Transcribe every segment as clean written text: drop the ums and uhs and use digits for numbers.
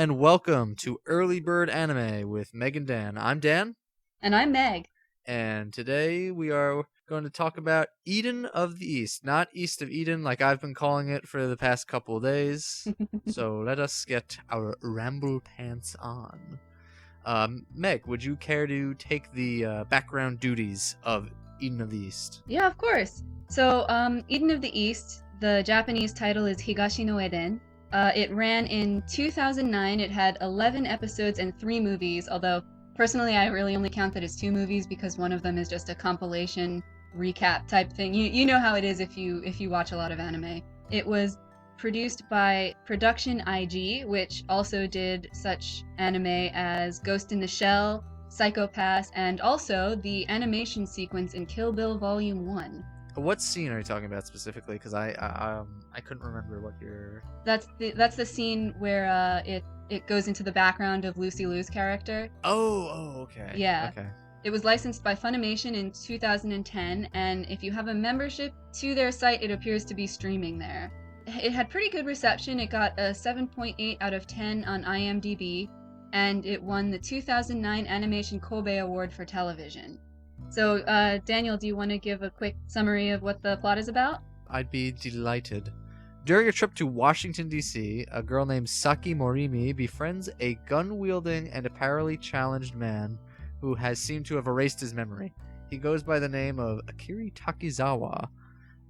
and welcome to Early Bird Anime with Meg and Dan. I'm Dan, And I'm Meg. and today we are going to talk about Eden of the East, not East of Eden like I've been calling it for the past couple of days. So let us get our Ramblepants on. Meg, would you care to take the background duties of Eden of the East? Yeah, of course. So, Eden of the East, the Japanese title is Higashi no Eden. It ran in 2009. It had 11 episodes and 3 movies, although personally I really only count that as 2 movies because one of them is just a compilation recap type thing. You know how it is if you watch a lot of anime. It was produced by Production IG, which also did such anime as Ghost in the Shell, Psycho-Pass, and also the animation sequence in Kill Bill Volume 1. What scene are you talking about specifically? Because I couldn't remember what you're... That's the scene where it goes into the background of Lucy Liu's character. Oh, okay. Yeah. Okay. It was licensed by Funimation in 2010, and if you have a membership to their site, it appears to be streaming there. It had pretty good reception. It got a 7.8 out of 10 on IMDb, and it won the 2009 Animation Kobe Award for television. So, Daniel, do you want to give a quick summary of what the plot is about? I'd be delighted. During a trip to Washington, D.C., a girl named Saki Morimi befriends a gun-wielding and apparently challenged man who has seemed to have erased his memory. He goes by the name of Akiri Takizawa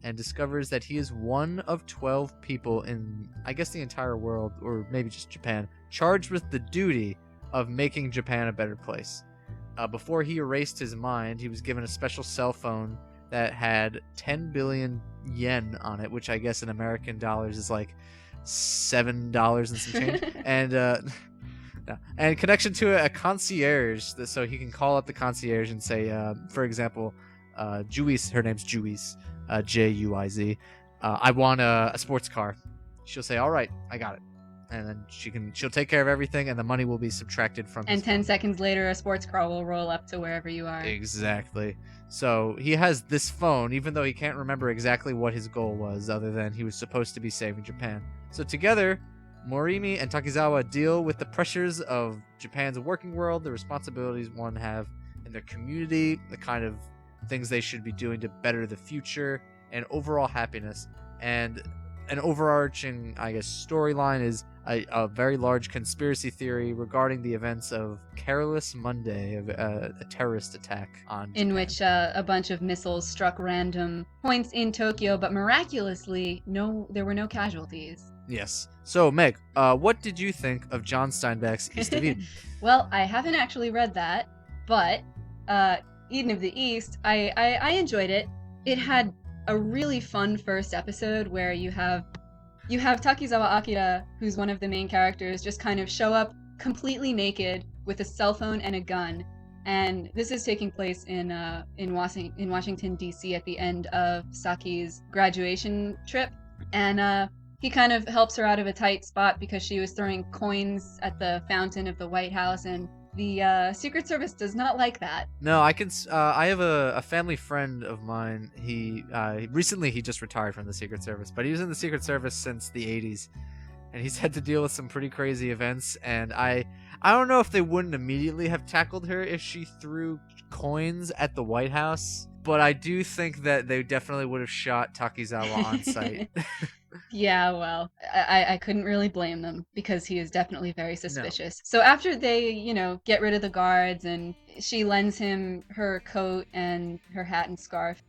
and discovers that he is one of 12 people in, I guess, the entire world, or maybe just Japan, charged with the duty of making Japan a better place. Before he erased his mind, he was given a special cell phone that had 10 billion yen on it, which I guess in American dollars is like $7 and some change. And connection to a concierge, so he can call up the concierge and say, for example, Juiz, her name's Juiz, Juiz, I want a sports car. She'll say, all right, I got it. And then she'll take care of everything, and the money will be subtracted from And his 10 phone. seconds later, a sports car will roll up to wherever you are. Exactly. So he has this phone, even though he can't remember exactly what his goal was, other than he was supposed to be saving Japan. So together, Morimi and Takizawa deal with the pressures of Japan's working world, the responsibilities one have in their community, the kind of things they should be doing to better the future, and overall happiness. And an overarching, I guess, storyline is a very large conspiracy theory regarding the events of Careless Monday, a terrorist attack on Japan. In which a bunch of missiles struck random points in Tokyo, but miraculously, there were no casualties. Yes. So, Meg, what did you think of John Steinbeck's East of Eden? Well, I haven't actually read that, but Eden of the East, I enjoyed it. It had a really fun first episode where you have Takizawa Akira, who's one of the main characters, just kind of show up completely naked with a cell phone and a gun. And this is taking place in Washington, D.C. at the end of Saki's graduation trip. And he kind of helps her out of a tight spot because she was throwing coins at the fountain of the White House, and the Secret Service does not like that. No, I have a family friend of mine. He recently just retired from the Secret Service, but he was in the Secret Service since the 80s, and he's had to deal with some pretty crazy events. And I don't know if they wouldn't immediately have tackled her if she threw coins at the White House, but I do think that they definitely would have shot Takizawa on sight. Yeah, well, I couldn't really blame them because he is definitely very suspicious. No. So after they, get rid of the guards and she lends him her coat and her hat and scarf,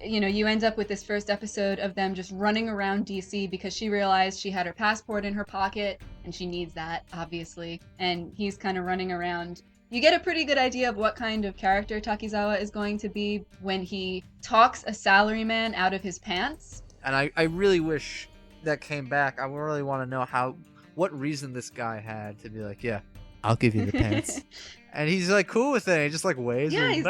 you end up with this first episode of them just running around DC because she realized she had her passport in her pocket and she needs that, obviously. And he's kind of running around. You get a pretty good idea of what kind of character Takizawa is going to be when he talks a salaryman out of his pants. And I really wish that came back. I really want to know what reason this guy had to be like, yeah, I'll give you the pants. And he's like cool with it. He just like waves. Yeah, he's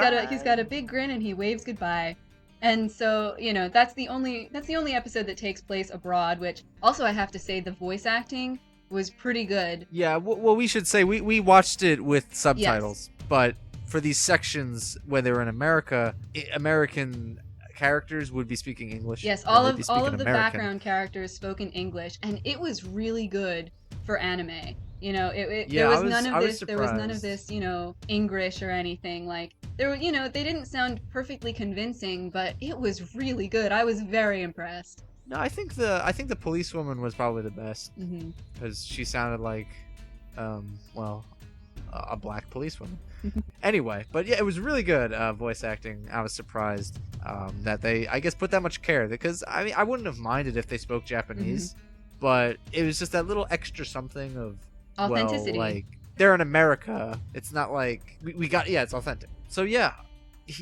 got a big grin and he waves goodbye. And so, that's the only episode that takes place abroad, which also I have to say the voice acting was pretty good. Yeah, well, we should say we watched it with subtitles, yes. But for these sections when they were in America, American characters would be speaking English. Yes, all of the background characters spoke in English, and it was really good for anime. There Yeah, was none I of was this. There was none of surprised. this, English or anything. Like they didn't sound perfectly convincing, but it was really good. I was very impressed. No, I think the policewoman was probably the best Hmm. because she sounded like, well, a black policewoman. Anyway, but yeah, it was really good voice acting. I was surprised that they, I guess, put that much care because I mean, I wouldn't have minded if they spoke Hmm. Japanese, but it was just that little extra something of, well, Authenticity. like they're in America. It's not like we got, yeah, it's authentic. So yeah,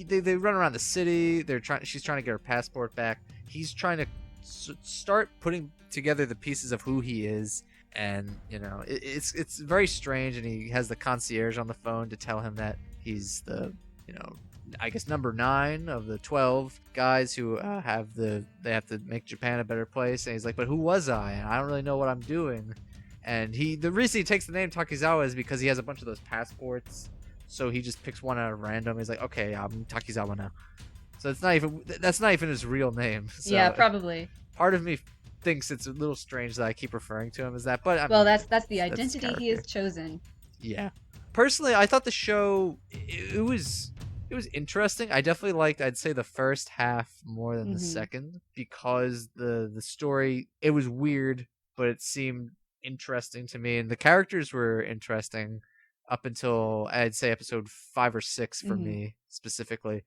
they run around the city. She's trying to get her passport back. He's trying to start putting together the pieces of who he is, and it's very strange. And he has the concierge on the phone to tell him that he's the, I guess, number 9 of the 12 guys who they have to make Japan a better place. And he's like, but who was I? And I don't really know what I'm doing. And the reason he takes the name Takizawa is because he has a bunch of those passports. So he just picks one out of random. He's like, okay, I'm Takizawa now. So that's not even his real name. So Yeah, probably. part of me thinks it's a little strange that I keep referring to him as that. But I Well, mean, that's the that's his identity he character. has chosen. Yeah. Personally, I thought the show it was interesting. I definitely liked, I'd say, the first half more than the Hmm. second because the story, it was weird, but it seemed interesting to me, and the characters were interesting up until, I'd say, episode 5 or 6 for Hmm. me specifically.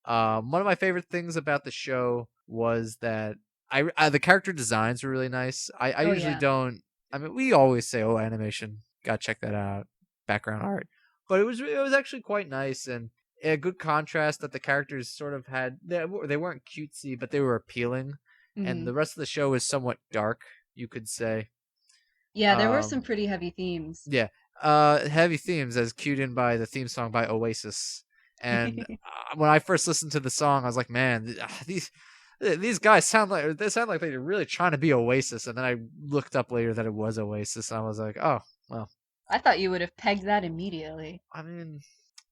One of my favorite things about the show was that the character designs were really nice. I Oh usually yeah. don't. I mean, we always say, "Oh, animation, gotta check that out." Background art, but it was actually quite nice and a good contrast that the characters sort of had. They weren't cutesy, but they were appealing, and Hmm. the rest of the show was somewhat dark, you could say. Yeah, there were some Um, pretty heavy themes. yeah. Heavy themes as cued in by the theme song by Oasis. And when I first listened to the song, I was like, man, these guys sound like they're really trying to be Oasis. And then I looked up later that it was Oasis, and I was like, oh, well. I thought you would have pegged that immediately. I mean,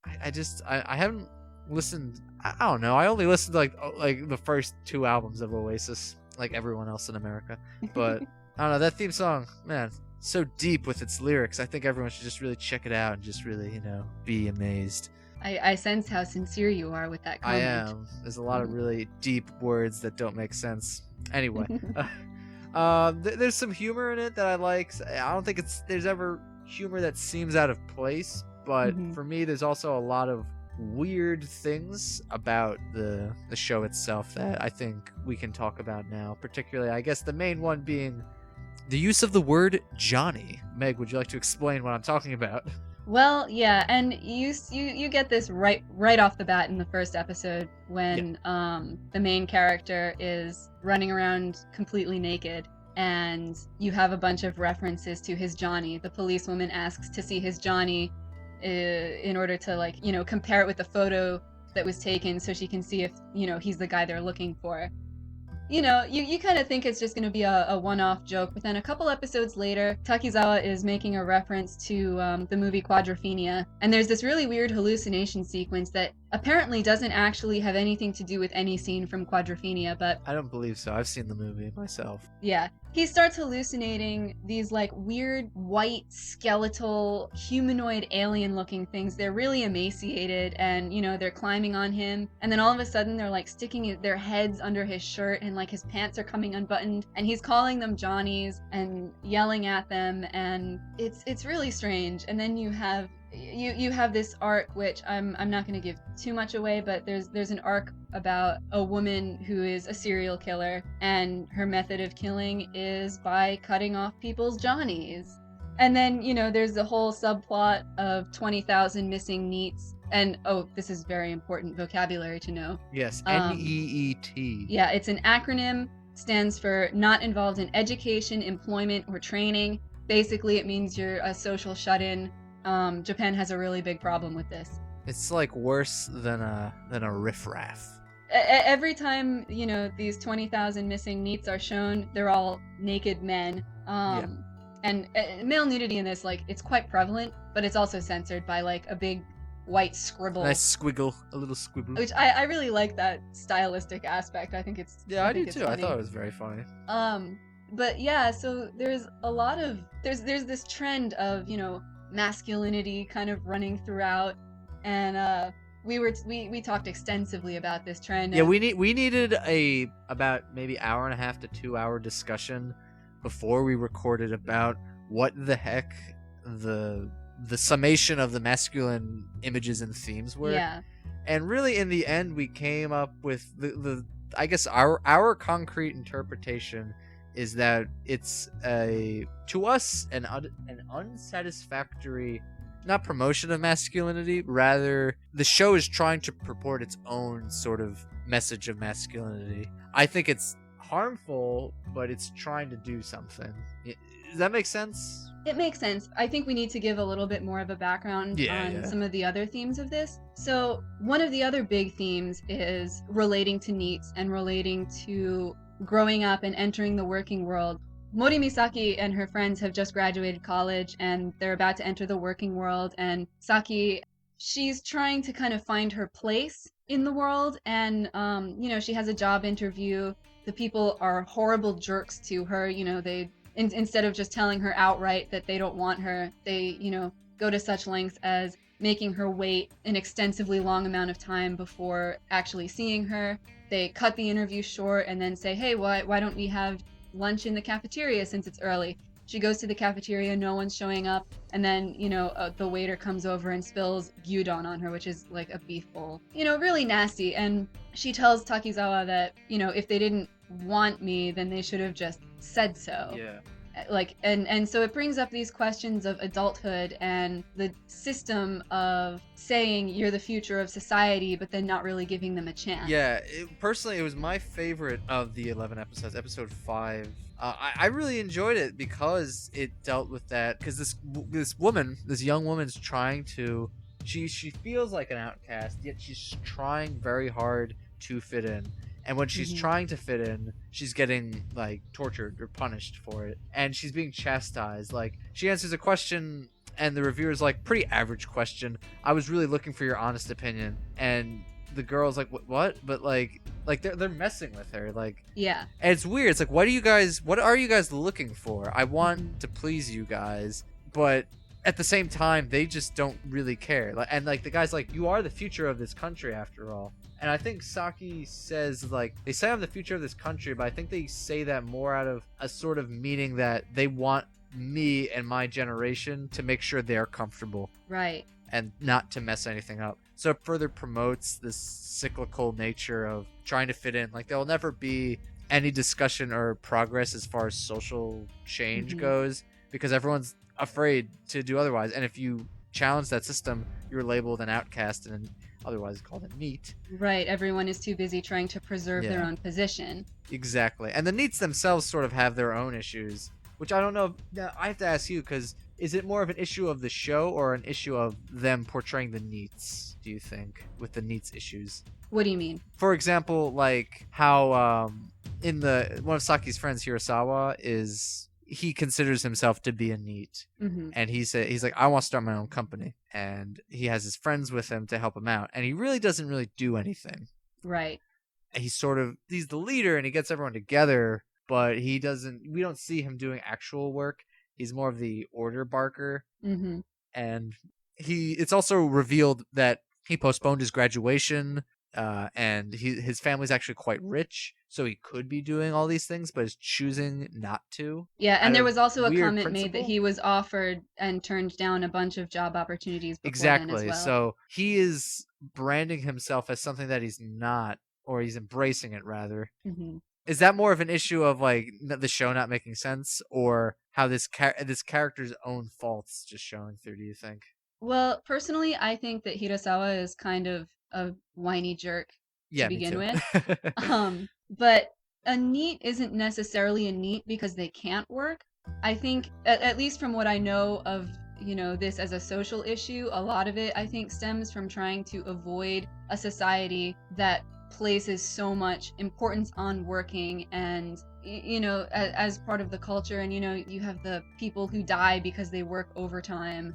I haven't listened. I don't know. I only listened to like the first 2 albums of Oasis, like everyone else in America. But I don't know, that theme song, man, so deep with its lyrics. I think everyone should just really check it out and just really, be amazed. I sense how sincere you are with that I comment. am. There's a lot of really deep words that don't make sense. Anyway, there's some humor in it that I like. I don't think there's ever humor that seems out of place, but Hmm. for me, there's also a lot of weird things about the show itself that I think we can talk about now. Particularly, I guess the main one being the use of the word Johnny. Meg, would you like to explain what I'm talking about? Well, yeah, and you get this right off the bat in the first episode Yeah. when the main character is running around completely naked, and you have a bunch of references to his Johnny. The policewoman asks to see his Johnny in order to, like, compare it with the photo that was taken so she can see if, he's the guy they're looking for. You kind of think it's just going to be a one-off joke, but then a couple episodes later, Takizawa is making a reference to the movie Quadrophenia, and there's this really weird hallucination sequence that apparently doesn't actually have anything to do with any scene from Quadrophenia, but I don't believe so. I've seen the movie myself. yeah. He starts hallucinating these like weird white skeletal humanoid alien looking things. They're really emaciated and they're climbing on him, and then all of a sudden they're like sticking their heads under his shirt, and like his pants are coming unbuttoned, and he's calling them Johnnies and yelling at them, and it's really strange. And then you have this arc, which I'm not going to give too much away, but there's an arc about a woman who is a serial killer, and her method of killing is by cutting off people's Johnnies. And then there's the whole subplot of 20,000 missing NEETs, and this is very important vocabulary to know. Yes, Um, NEET. yeah, it's an acronym, stands for not involved in education, employment, or training. Basically, it means you're a social shut-in. Japan has a really big problem with this. It's like worse than a riffraff. Every time these 20,000 missing NEETs are shown, they're all naked men. Yeah. And male nudity in this, like, it's quite prevalent, but it's also censored by like a big white scribble. Nice squiggle, a little squibble. Which I really like that stylistic aspect. I think it's Yeah, I do it's too. I funny. thought it was very funny. But yeah, so there's a lot of there's this trend of, masculinity kind of running throughout, and we talked extensively about this trend Yeah, of we needed a about maybe hour and a half to 2 hour discussion before we recorded about what the heck the summation of the masculine images and themes were. yeah. And really in the end we came up with the I guess our concrete interpretation is that it's a to us an unsatisfactory not promotion of masculinity, rather the show is trying to purport its own sort of message of masculinity. I think it's harmful, but it's trying to do something. Does that make sense? It makes sense. I think we need to give a little bit more of a background on some of the other themes of this. So, one of the other big themes is relating to NEETs and relating to growing up and entering the working world. Mori Misaki and her friends have just graduated college and they're about to enter the working world. And Saki, she's trying to kind of find her place in the world. And, she has a job interview. The people are horrible jerks to her. They instead of just telling her outright that they don't want her, they, go to such lengths as making her wait an extensively long amount of time before actually seeing her. They cut the interview short and then say, hey, why don't we have lunch in the cafeteria since it's early? She goes to the cafeteria, no one's showing up, and then, the waiter comes over and spills gyudon on her, which is like a beef bowl. Really nasty. And she tells Takizawa that, if they didn't want me, then they should have just said so. Yeah. And so it brings up these questions of adulthood and the system of saying you're the future of society, but then not really giving them a chance. Yeah, personally, it was my favorite of the 11 episodes. Episode 5. I really enjoyed it because it dealt with that. Because this young woman's trying to. She feels like an outcast, yet she's trying very hard to fit in. And when she's trying to fit in, she's getting like tortured or punished for it, and she's being chastised. Like she answers a question, and the reviewer's like, "Pretty average question. I was really looking for your honest opinion." And the girl's like, "What?" But like they're messing with her. Like yeah, and it's weird. It's like, what are you guys looking for? I want to please you guys, but at the same time, they just don't really care. And the guy's like, "You are the future of this country, after all." And I think Saki says, like, they say I'm the future of this country, but I think they say that more out of a sort of meaning that they want me and my generation to make sure they're comfortable. Right. And not to mess anything up. So it further promotes this cyclical nature of trying to fit in. Like, there will never be any discussion or progress as far as social change goes, because everyone's afraid to do otherwise. And if you challenge that system, you're labeled an outcast and otherwise called a NEET. Right, everyone is too busy trying to preserve their own position. Exactly. And the NEETs themselves sort of have their own issues, which I don't know. Now, I have to ask you, because is it more of an issue of the show or an issue of them portraying the NEETs, do you think, with the NEETs issues? What do you mean? For example, like how in one of Saki's friends, Hirasawa, he considers himself to be a NEET, and he's like, I want to start my own company, and he has his friends with him to help him out, and he really doesn't really do anything. Right. And he's the leader, and he gets everyone together, but we don't see him doing actual work. He's more of the order barker, and it's also revealed that he postponed his graduation, and his family's actually quite rich, so he could be doing all these things, but is choosing not to. Yeah, and there was also a comment principle. made that he was offered and turned down a bunch of job opportunities before Exactly. then as well. So he is branding himself as something that he's not, or he's embracing it rather. Is that more of an issue of like the show not making sense, or how this character's own faults just showing through, do you think? Well, personally, I think that Hirasawa is kind of a whiny jerk to begin with. But a NEET isn't necessarily a NEET because they can't work. I think, at least from what I know of, this as a social issue, a lot of it, I think, stems from trying to avoid a society that places so much importance on working and, as part of the culture. And, you have the people who die because they work overtime.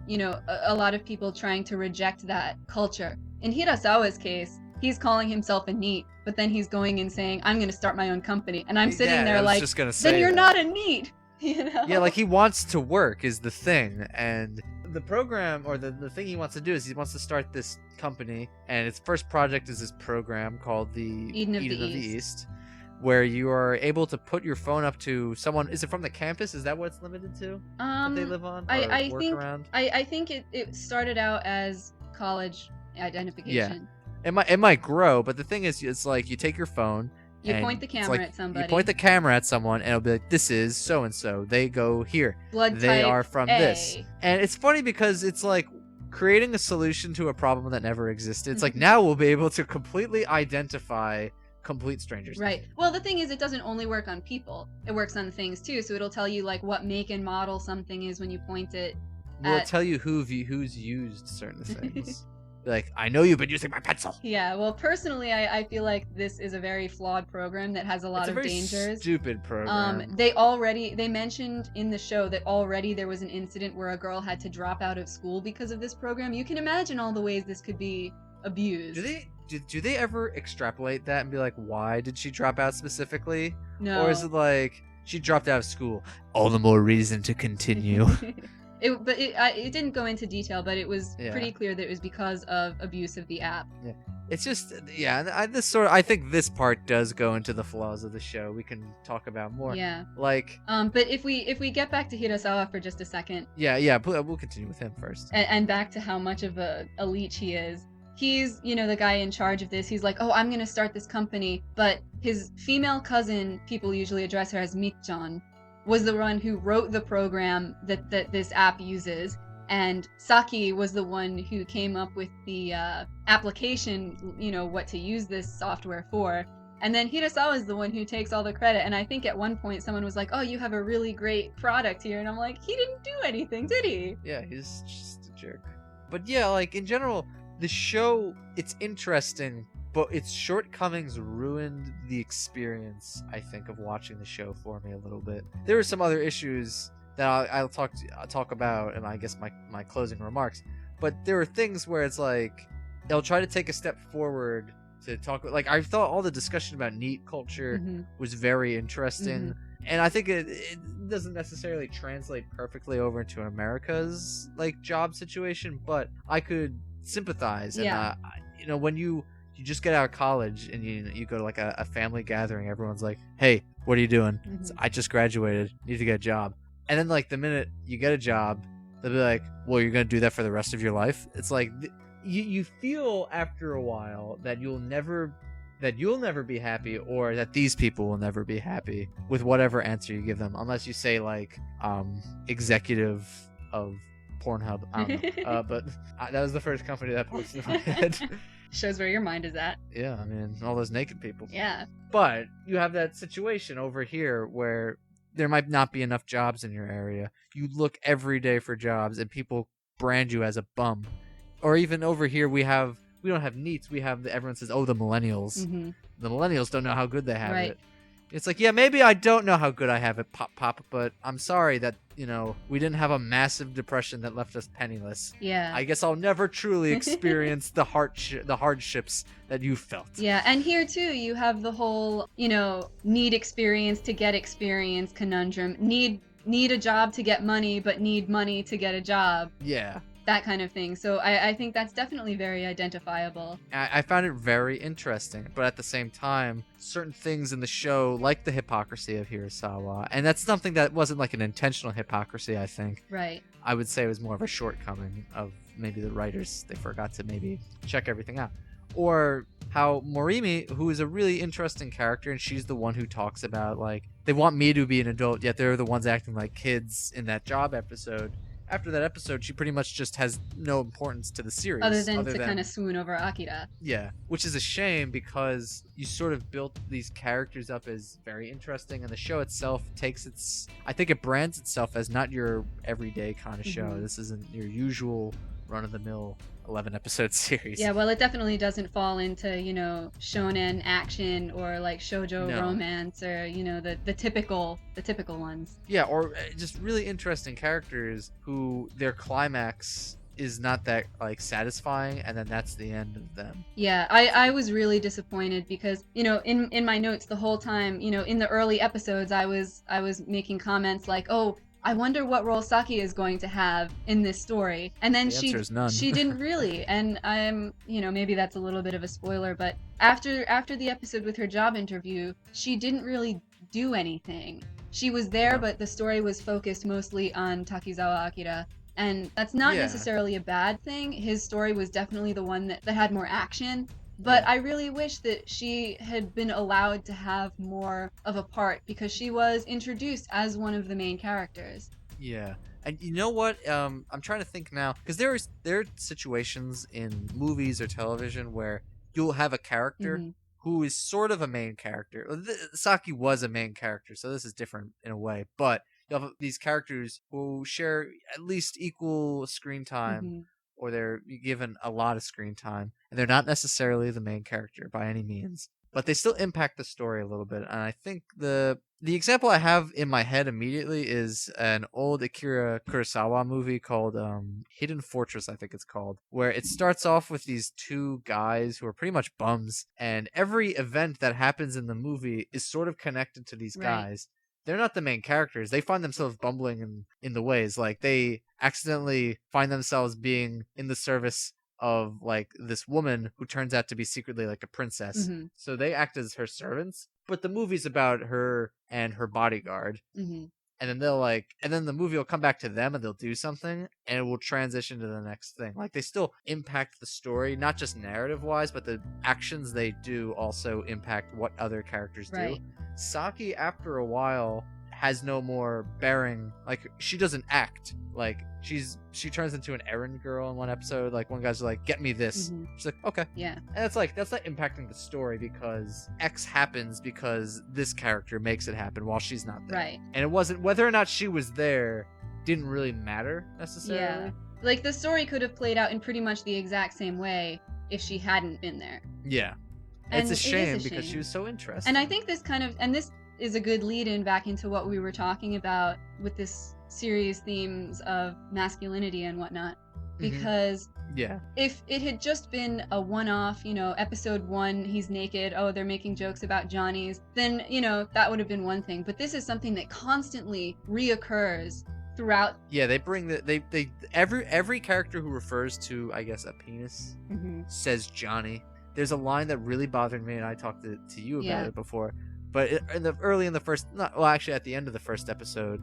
A lot of people trying to reject that culture. In Hirasawa's case, he's calling himself a NEET, but then he's going and saying, I'm going to start my own company. And I'm sitting Yeah, there I was like, just gonna say then you're that. not a NEET, you know? Yeah, like he wants to work is the thing, and the program or the thing he wants to do is he wants to start this company, and its first project is this program called the Eden of the East, where you are able to put your phone up to someone. Is it from the campus? Is that what it's limited to? That they live on or I work think around? I think it started out as college identification. It might grow, but the thing is, it's like you take your phone. You and point the it's camera like, at somebody. You point the camera at someone, and it'll be like, "This is so and so. They go here. Blood They type are from A. this." And it's funny because it's like creating a solution to a problem that never existed. It's like Mhm. now we'll be able to completely identify complete strangers. Right. Well, the thing is, it doesn't only work on people. It works on things too. So it'll tell you like what make and model something is when you point it. Will it tell you who's used certain things? Like, I know you've been using my pencil. Yeah. Well, personally, I feel like this is a very flawed program that has a lot It's a of very dangers. stupid program. They mentioned in the show that already there was an incident where a girl had to drop out of school because of this program. You can imagine all the ways this could be abused. Do they ever extrapolate that and be like, why did she drop out specifically? No. Or is it like she dropped out of school? All the more reason to continue. It didn't go into detail, but it was Yeah. pretty clear that it was because of abuse of the app. Yeah. It's just, I think this part does go into the flaws of the show. We can talk about more. Yeah. Like. But if we get back to Hirasawa for just a second. Yeah. We'll continue with him first. And back to how much of a leech he is. He's, the guy in charge of this. He's like, oh, I'm going to start this company. But his female cousin, people usually address her as Mikchan, was the one who wrote the program that this app uses. And Saki was the one who came up with the application, what to use this software for. And then Hirasawa is the one who takes all the credit. And I think at one point someone was like, oh, you have a really great product here. And I'm like, he didn't do anything, did he? Yeah, he's just a jerk. But yeah, like in general, the show, it's interesting, but its shortcomings ruined the experience, I think, of watching the show for me a little bit. There were some other issues that I'll talk about in, I guess, my closing remarks. But there were things where it's like, they'll try to take a step forward to talk. Like, I thought all the discussion about NEET culture was very interesting. And I think it doesn't necessarily translate perfectly over into America's, like, job situation, but I could sympathize. Yeah. And, when you just get out of college and you go to, like, a family gathering, everyone's like, hey, what are you doing? So, I just graduated. Need to get a job. And then, like, the minute you get a job, they'll be like, well, you're going to do that for the rest of your life? It's like, you feel after a while that you'll never be happy, or that these people will never be happy with whatever answer you give them, unless you say, like, executive of Pornhub. I don't know. But that was the first company that popped into my head. Shows where your mind is at. Yeah, I mean, all those naked people. Yeah. But you have that situation over here where there might not be enough jobs in your area. You look every day for jobs, and people brand you as a bum. Or even over here, we don't have NEETs. We have everyone says, "Oh, the millennials." The millennials don't know how good they have it. It's like, yeah, maybe I don't know how good I have it, pop, but I'm sorry that we didn't have a massive depression that left us penniless. Yeah. I guess I'll never truly experience the hardships that you felt. Yeah, and here too, you have the whole need experience to get experience conundrum. Need a job to get money, but need money to get a job. Yeah. That kind of thing. So I think that's definitely very identifiable. I found it very interesting, but at the same time, certain things in the show, like the hypocrisy of Hirasawa, and that's something that wasn't like an intentional hypocrisy, I think. Right. I would say it was more of a shortcoming of maybe the writers. They forgot to maybe check everything out. Or how Morimi, who is a really interesting character, and she's the one who talks about, like, they want me to be an adult, yet they're the ones acting like kids in that job episode. After that episode, she pretty much just has no importance to the series. Other than kind of swoon over Akira. Yeah, which is a shame because you sort of built these characters up as very interesting, and the show itself I think it brands itself as not your everyday kind of show. This isn't your usual run-of-the-mill 11-episode series. Yeah, well, it definitely doesn't fall into, shonen action or like shoujo romance or, the typical ones. Yeah, or just really interesting characters who their climax is not that like satisfying, and then that's the end of them. Yeah, I was really disappointed because, in my notes the whole time, in the early episodes, I was making comments like, "Oh, I wonder what role Saki is going to have in this story." And then The answer is none. she didn't really. And maybe that's a little bit of a spoiler, but after the episode with her job interview, she didn't really do anything. She was there, No. but the story was focused mostly on Takizawa Akira. And that's not Yeah. necessarily a bad thing. His story was definitely the one that had more action. But Yeah. I really wish that she had been allowed to have more of a part because she was introduced as one of the main characters. Yeah. And you know what? I'm trying to think now because there are situations in movies or television where you'll have a character Mhm. who is sort of a main character. Saki was a main character, so this is different in a way. But you have these characters who share at least equal screen time, Mhm. or they're given a lot of screen time, and they're not necessarily the main character by any means, but they still impact the story a little bit. And I think the example I have in my head immediately is an old Akira Kurosawa movie called Hidden Fortress, I think it's called, where it starts off with these two guys who are pretty much bums, and every event that happens in the movie is sort of connected to these Right. guys. They're not the main characters. They find themselves bumbling in the ways. Like they accidentally find themselves being in the service of like this woman who turns out to be secretly like a princess. Mhm. So they act as her servants, but the movie's about her and her bodyguard. Mhm. And then the movie will come back to them and they'll do something and it will transition to the next thing. Like they still impact the story, not just narrative wise, but the actions they do also impact what other characters do. Right. Saki, after a while, has no more bearing. Like she doesn't act. Like she turns into an errand girl in one episode. Like one guy's like, "Get me this." Mhm. She's like, "Okay." Yeah. And it's like that's not impacting the story because X happens because this character makes it happen while she's not there. Right. And it wasn't whether or not she was there didn't really matter necessarily. Yeah. Like the story could have played out in pretty much the exact same way if she hadn't been there. Yeah. And It's a it is shame a because she shame. was so interesting. And I think this is a good lead in back into what we were talking about with this series themes of masculinity and whatnot. Because yeah. if it had just been a one-off, episode 1, he's naked, oh, they're making jokes about Johnnies, then, that would have been one thing. But this is something that constantly reoccurs throughout. Yeah, they bring every character who refers to, I guess, a penis says Johnny. There's a line that really bothered me, and I talked to you about it before. But at the end of the first episode,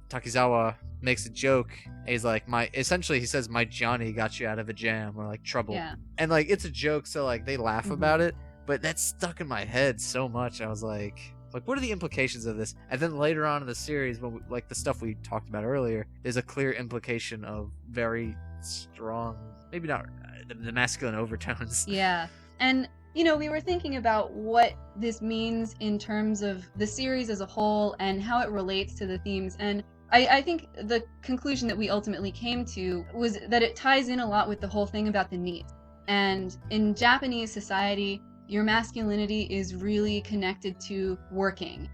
Takizawa makes a joke. And he's like, he says, "My Johnny got you out of a jam," or like trouble. Yeah. And like it's a joke, so like they laugh about it. But that stuck in my head so much. I was like, what are the implications of this? And then later on in the series, when like the stuff we talked about earlier, there's a clear implication of very strong, maybe not the masculine overtones. Yeah. And we were thinking about what this means in terms of the series as a whole and how it relates to the themes. And I think the conclusion that we ultimately came to was that it ties in a lot with the whole thing about the NEET. And in Japanese society, your masculinity is really connected to working.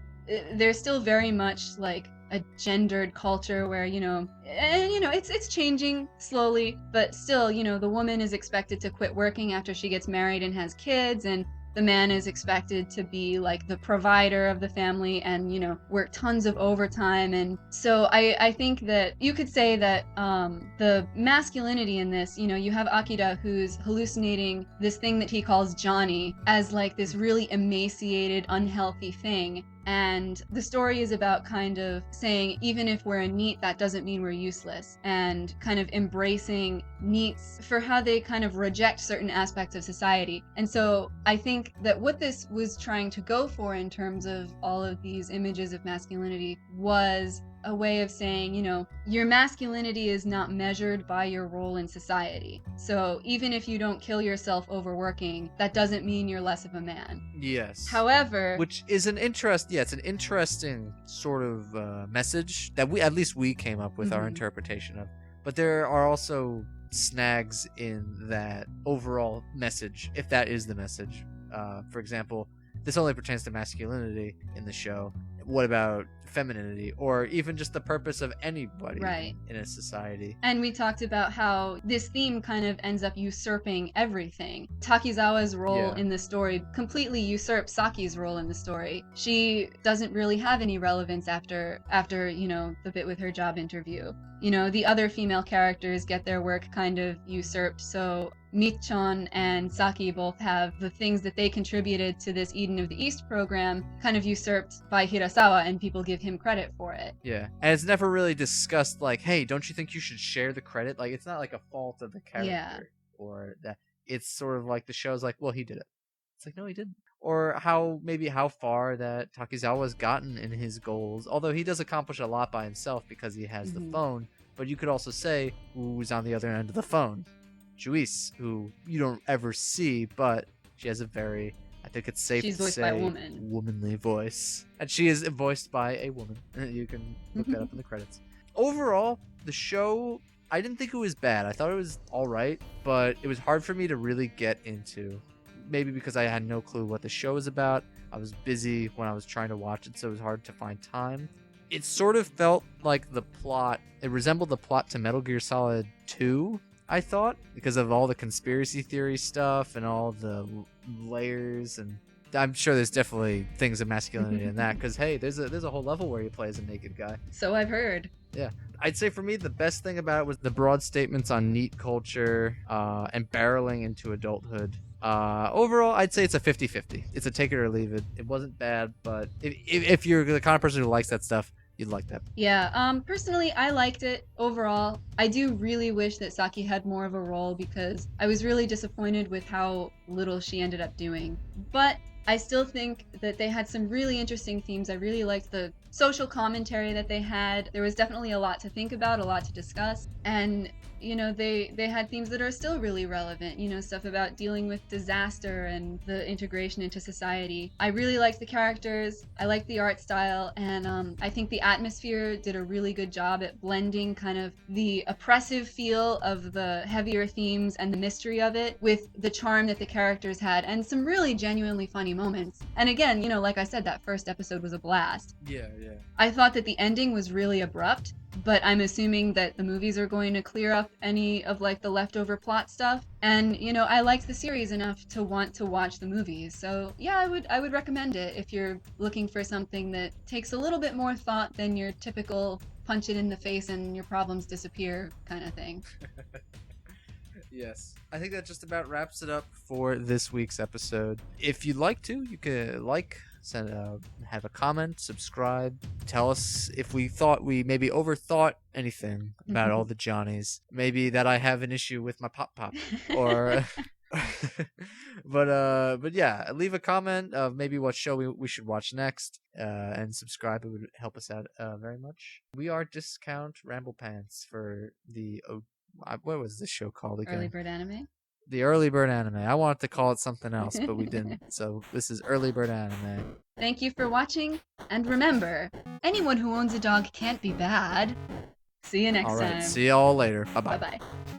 There's still very much like a gendered culture where, it's changing slowly, but still, the woman is expected to quit working after she gets married and has kids, and the man is expected to be like the provider of the family and, work tons of overtime. And so I think that you could say that the masculinity in this, you have Akira who's hallucinating this thing that he calls Johnny as like this really emaciated, unhealthy thing. And the story is about kind of saying, even if we're a NEET, that doesn't mean we're useless, and kind of embracing NEETs for how they kind of reject certain aspects of society. And so I think that what this was trying to go for in terms of all of these images of masculinity was a way of saying, your masculinity is not measured by your role in society. So even if you don't kill yourself overworking, that doesn't mean you're less of a man. Yes. However, which is it's an interesting sort of message that we came up with our interpretation of. But there are also snags in that overall message, if that is the message. For example, this only pertains to masculinity in the show. What about femininity or even just the purpose of anybody Right. in a society. And we talked about how this theme kind of ends up usurping everything. Takizawa's role Yeah. in the story completely usurps Saki's role in the story. She doesn't really have any relevance after the bit with her job interview. The other female characters get their work kind of usurped, so Michon and Saki both have the things that they contributed to this Eden of the East program kind of usurped by Hirasawa, and people give him credit for it. Yeah. And it's never really discussed like, hey, don't you think you should share the credit? Like, it's not like a fault of the character or that. It's sort of like the show's like, well, he did it. It's like, no, he didn't. Or how far that Takizawa's gotten in his goals. Although he does accomplish a lot by himself because he has the phone. But you could also say who's on the other end of the phone. Juice, who you don't ever see, but she has a very, I think it's safe She's to voiced say, by a woman. womanly voice. And she is voiced by a woman. You can look that up in the credits. Overall, the show, I didn't think it was bad. I thought it was all right, but it was hard for me to really get into. Maybe because I had no clue what the show was about. I was busy when I was trying to watch it, so it was hard to find time. It sort of felt like the plot, it resembled the plot to Metal Gear Solid 2, I thought, because of all the conspiracy theory stuff and all the layers, and I'm sure there's definitely things of masculinity in that, because hey, there's a whole level where he plays a naked guy. So I've heard. Yeah. I'd say for me, the best thing about it was the broad statements on NEET culture and barreling into adulthood. Overall, I'd say it's a 50-50. It's a take it or leave it. It wasn't bad, but if you're the kind of person who likes that stuff, you'd like that. Yeah, personally, I liked it overall. I do really wish that Saki had more of a role because I was really disappointed with how little she ended up doing. But I still think that they had some really interesting themes. I really liked the social commentary that they had. There was definitely a lot to think about, a lot to discuss. And, they had themes that are still really relevant, stuff about dealing with disaster and the integration into society. I really liked the characters. I liked the art style. And I think the atmosphere did a really good job at blending kind of the oppressive feel of the heavier themes and the mystery of it with the charm that the characters had and some really genuinely funny moments. And again, like I said, that first episode was a blast. Yeah. I thought that the ending was really abrupt, but I'm assuming that the movies are going to clear up any of the leftover plot stuff. And I liked the series enough to want to watch the movies. So yeah, I would recommend it if you're looking for something that takes a little bit more thought than your typical punch it in the face and your problems disappear kind of thing. Yes. I think that just about wraps it up for this week's episode. If you'd like to, you could have a comment, subscribe, tell us if we thought we maybe overthought anything about all the Johnnies. Maybe that I have an issue with my pop or but yeah, leave a comment of maybe what show we should watch next, and subscribe. It would help us out very much. We are Discount Ramblepants for the what was this show called again? Early Bird Anime? The Early Bird Anime. I wanted to call it something else, but we didn't. So this is Early Bird Anime. Thank you for watching, and remember, anyone who owns a dog can't be bad. See you next time. All right, see y'all later. Bye-bye. Bye-bye.